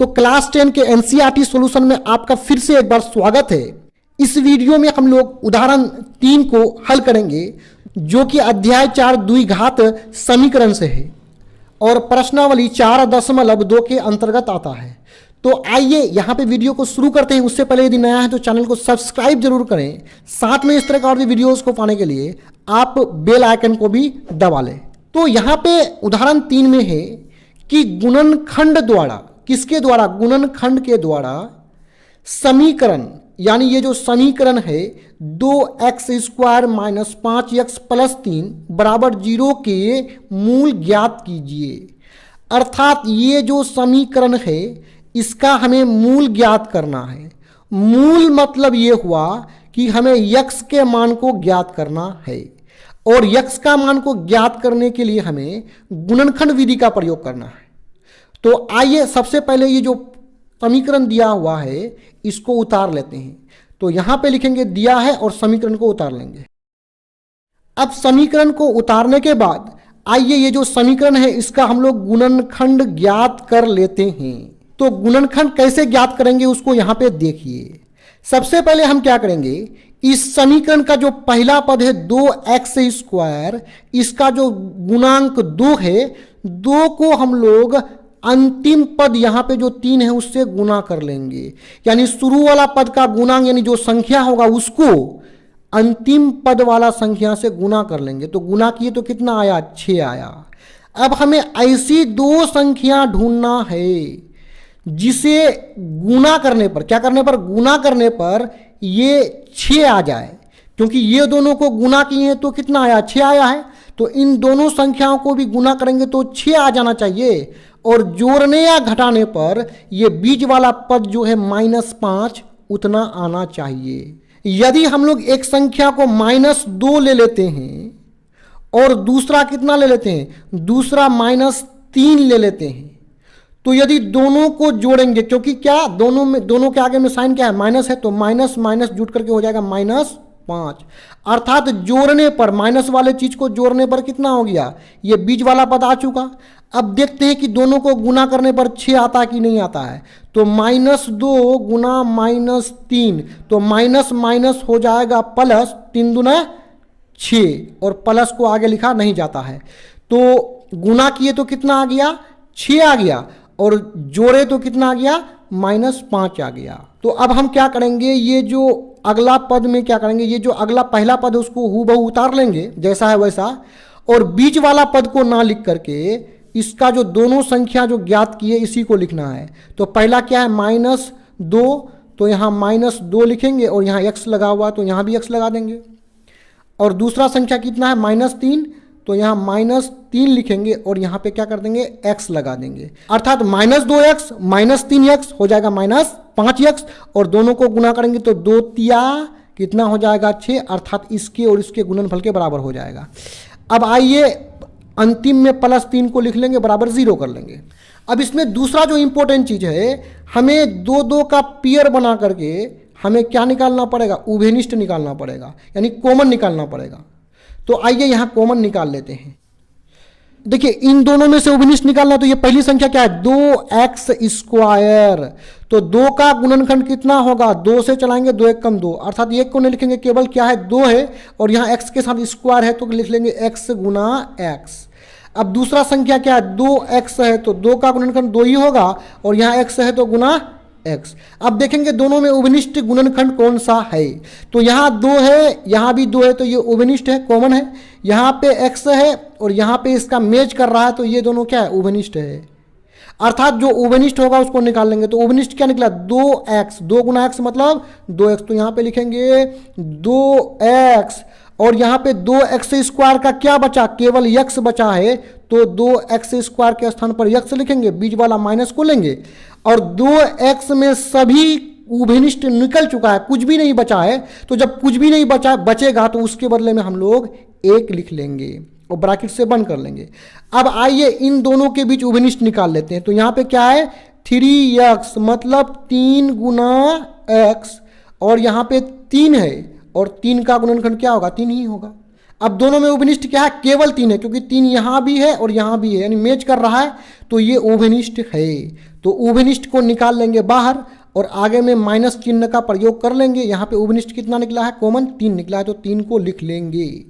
तो क्लास 10 के NCERT solution में आपका फिर से एक बार स्वागत है। इस वीडियो में हम लोग उदाहरण 3 को हल करेंगे जो कि अध्याय 4 द्विघात समीकरण से है और प्रश्नावली 4.2 के अंतर्गत आता है। तो आइए यहाँ पे वीडियो को शुरू करते हैं। उससे पहले यदि नया है तो चैनल को सब्सक्राइब जरूर करें। साथ में इस तरह का और भी वीडियोस को पाने के लिए आप बेल आइकन को भी दबा लें। तो यहाँ पे उदाहरण 3 में है कि गुणनखंड द्वारा, किसके द्वारा? गुणनखंड के द्वारा समीकरण, यानी ये जो समीकरण है 2x² - 5x + 3 = 0 के मूल ज्ञात कीजिए। अर्थात ये जो समीकरण है इसका हमें मूल ज्ञात करना है। मूल मतलब ये हुआ कि हमें x के मान को ज्ञात करना है और x का मान को ज्ञात करने के लिए हमें गुणनखंड विधि का प्रयोग करना है। तो आइए सबसे पहले ये जो समीकरण दिया हुआ है इसको उतार लेते हैं। तो यहां पे लिखेंगे दिया है और समीकरण को उतार लेंगे। अब समीकरण को उतारने के बाद आइए ये जो समीकरण है इसका हम लोग गुणनखंड ज्ञात कर लेते हैं। तो गुणनखंड कैसे ज्ञात करेंगे उसको यहां पे देखिए। सबसे पहले हम क्या करेंगे, इस समीकरण का जो पहला पद है 2x², इसका जो गुणांक 2 है, 2 को हम लोग अंतिम पद यहां पे जो 3 है उससे गुना कर लेंगे। यानी शुरू वाला पद का गुणांक यानी जो संख्या होगा उसको अंतिम पद वाला संख्या से गुना कर लेंगे। तो गुना किए तो कितना आया? 6 आया। अब हमें ऐसी दो संख्या ढूंढना है जिसे गुना करने पर, क्या करने पर? गुना करने पर ये 6 आ जाए। क्योंकि ये दोनों को गुना किए हैं तो कितना आया? 6 आया है। तो इन दोनों संख्याओं को भी गुना करेंगे तो 6 आ जाना चाहिए। और जोड़ने या घटाने पर ये बीच वाला पद जो है -5 उतना आना चाहिए। यदि हम लोग एक संख्या को -2 ले लेते हैं और दूसरा कितना ले लेते हैं? दूसरा -3 ले लेते हैं, तो यदि दोनों को जोड़ेंगे, क्योंकि क्या दोनों के आगे में साइन क्या है? माइनस है, तो माइनस माइनस जुट करके हो जाएगा -5। अर्थात जोड़ने पर, माइनस वाले चीज को जोड़ने पर कितना हो गया? ये बीच वाला पद आ चुका। अब देखते हैं कि दोनों को गुना करने पर 6 आता कि नहीं आता है। तो -2 गुना -3, तो माइनस माइनस हो जाएगा प्लस, 3 दूना 6 और प्लस को आगे लिखा नहीं जाता है। तो गुना किए तो कितना आ गया? 6 आ गया और जोड़े तो कितना आ गया? -5 आ गया। तो अब हम क्या करेंगे, ये जो अगला पद में क्या करेंगे, ये जो अगला पहला पद है उसको हूबहू उतार लेंगे जैसा है वैसा, और बीच वाला पद को ना लिख करके इसका जो दोनों संख्या जो ज्ञात की है इसी को लिखना है। तो पहला क्या है? -2, तो यहाँ -2 लिखेंगे और यहाँ x लगा हुआ तो यहाँ भी x लगा देंगे। और दूसरा संख्या कितना है? -3, तो यहाँ -3 लिखेंगे और यहाँ पे क्या कर देंगे? x लगा देंगे। अर्थात -2x -3x हो जाएगा -5x और दोनों को गुना करेंगे तो 2 तिया कितना हो जाएगा? 6। अर्थात इसके और इसके गुणनफल के बराबर हो जाएगा। अब आइए अंतिम में +3 को लिख लेंगे, बराबर 0 कर लेंगे। अब इसमें दूसरा जो इंपॉर्टेंट चीज है, हमें 2 का पेयर बना करके हमें क्या निकालना पड़ेगा? उभयनिष्ठ निकालना पड़ेगा, यानी कॉमन निकालना पड़ेगा। तो आइए यहां कॉमन निकाल लेते हैं। देखिए इन दोनों में से उभयनिष्ठ निकालना, तो ये पहली संख्या क्या है? 2x²। तो 2 का गुणनखंड कितना होगा? 2 से चलाएंगे, 2 1 कम 2, अर्थात 1 को नहीं लिखेंगे, केवल क्या है? 2 है और यहाँ x के साथ स्क्वायर है तो लिख लेंगे x गुना x। अब दूसरा संख्या क्या है? 2x है, तो 2 का गुणनखंड 2 ही होगा और यहाँ x है तो गुना x। अब देखेंगे दोनों में उभयनिष्ठ गुणनखंड कौन सा है। तो यहाँ 2 है, यहाँ भी 2 है, तो ये उभयनिष्ठ है, कॉमन है। यहाँ पे x है और यहाँ पे इसका मैच कर रहा है, तो ये दोनों क्या है? उभयनिष्ठ है। अर्थात जो उभयनिष्ठ होगा उसको निकाल लेंगे। तो उभयनिष्ठ क्या निकला? 2x, 2 गुना x मतलब 2x, तो यहाँ पे लिखेंगे 2x और यहाँ पे 2x² का क्या बचा? केवल x बचा है, तो 2x² के स्थान पर x लिखेंगे, बीच वाला माइनस को लेंगे और 2x में सभी उभयनिष्ठ निकल चुका है, कुछ भी नहीं बचा है। तो जब कुछ भी नहीं बचेगा तो उसके बदले में हम लोग 1 लिख लेंगे और ब्रैकेट से बंद कर लेंगे। अब आइए इन दोनों के बीच उभयनिष्ठ निकाल लेते हैं। तो यहाँ पे क्या है? 3x मतलब 3 गुना x और यहाँ पे 3 है और 3 का गुणनखंड क्या होगा? 3 ही होगा। अब दोनों में उभयनिष्ठ क्या है, केवल 3 है, क्योंकि 3 यहाँ भी है और यहाँ भी है, यानी मैच कर रहा है, तो ये उभयनिष्ठ है। तो उभयनिष्ठ को निकाल लेंगे बाहर और आगे में माइनस चिन्ह का प्रयोग कर लेंगे। यहाँ पे उभयनिष्ठ कितना निकला है, कॉमन 3 निकला है, तो 3 को लिख लेंगे।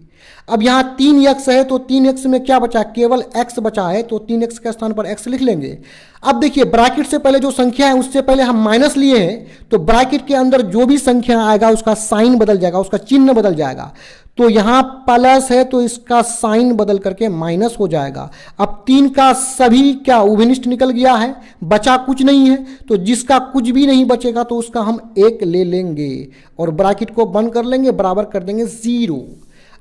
अब यहाँ 3x है, तो 3x में क्या बचा, केवल x बचा है, तो 3x के स्थान पर x लिख लेंगे। अब देखिए ब्रैकेट से पहले जो संख्या है उससे पहले हम माइनस लिए हैं, तो ब्रैकेट के अंदर जो भी संख्या आएगा उसका साइन बदल जाएगा, उसका चिन्ह बदल जाएगा। तो यहाँ प्लस है तो इसका साइन बदल करके माइनस हो जाएगा। अब 3 का सभी क्या उभयनिष्ठ निकल गया है, बचा कुछ नहीं है, तो जिसका कुछ भी नहीं बचेगा तो उसका हम 1 ले लेंगे और ब्रैकेट को बंद कर लेंगे, बराबर कर देंगे 0।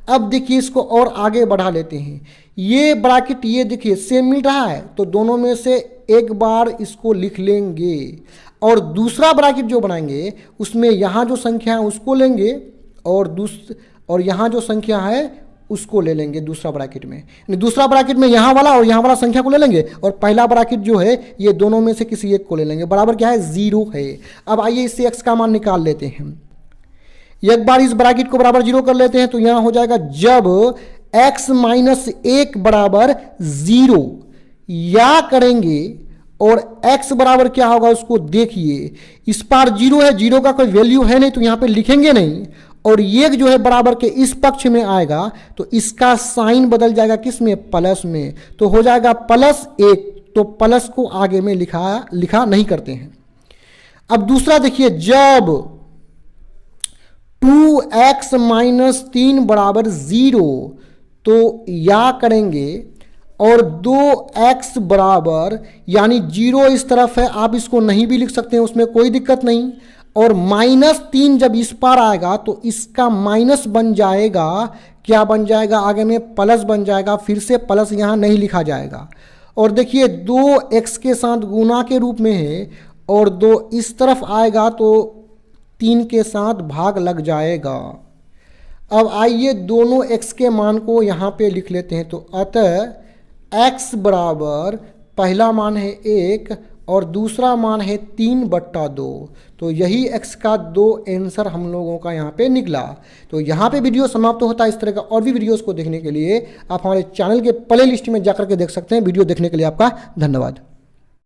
अब देखिए इसको और आगे बढ़ा लेते हैं। ये ब्रैकेट ये देखिए सेम मिल रहा है, तो दोनों में से एक बार इसको लिख लेंगे और दूसरा ब्रैकेट जो बनाएंगे उसमें यहाँ जो संख्या है उसको लेंगे और यहाँ जो संख्या है उसको ले लेंगे दूसरा ब्रैकेट में, यानी दूसरा ब्रैकेट में यहाँ वाला और यहाँ वाला संख्या को ले लेंगे और पहला ब्रैकेट जो है ये दोनों में से किसी एक को ले लेंगे, बराबर क्या है 0 है। अब आइए इससे x का मान निकाल लेते हैं। एक बार इस ब्रैकेट को बराबर 0 कर लेते हैं, तो यहाँ हो जाएगा जब x माइनस 1 बराबर 0 या करेंगे और x बराबर क्या होगा उसको देखिए, इस पार 0 है, 0 का कोई वैल्यू है नहीं तो यहाँ पे लिखेंगे नहीं, और ये जो है बराबर के इस पक्ष में आएगा तो इसका साइन बदल जाएगा किस में, प्लस में, तो हो जाएगा +1। तो प्लस को आगे में लिखा नहीं करते हैं। अब दूसरा देखिए, जब 2x माइनस 3 बराबर 0 तो या करेंगे और 2x बराबर, यानी 0 इस तरफ है, आप इसको नहीं भी लिख सकते हैं, उसमें कोई दिक्कत नहीं, और -3 जब इस पार आएगा तो इसका माइनस बन जाएगा, क्या बन जाएगा, आगे में प्लस बन जाएगा, फिर से प्लस यहाँ नहीं लिखा जाएगा। और देखिए 2x के साथ गुना के रूप में है और 2 इस तरफ आएगा तो 3 के साथ भाग लग जाएगा। अब आइए दोनों x के मान को यहाँ पे लिख लेते हैं। तो अतः x बराबर पहला मान है 1 और दूसरा मान है 3/2, तो यही x का 2 आंसर हम लोगों का यहाँ पे निकला। तो यहाँ पे वीडियो समाप्त होता है। इस तरह का और भी वीडियोस को देखने के लिए आप हमारे चैनल के प्ले लिस्ट में जाकर के देख सकते हैं। वीडियो देखने के लिए आपका धन्यवाद।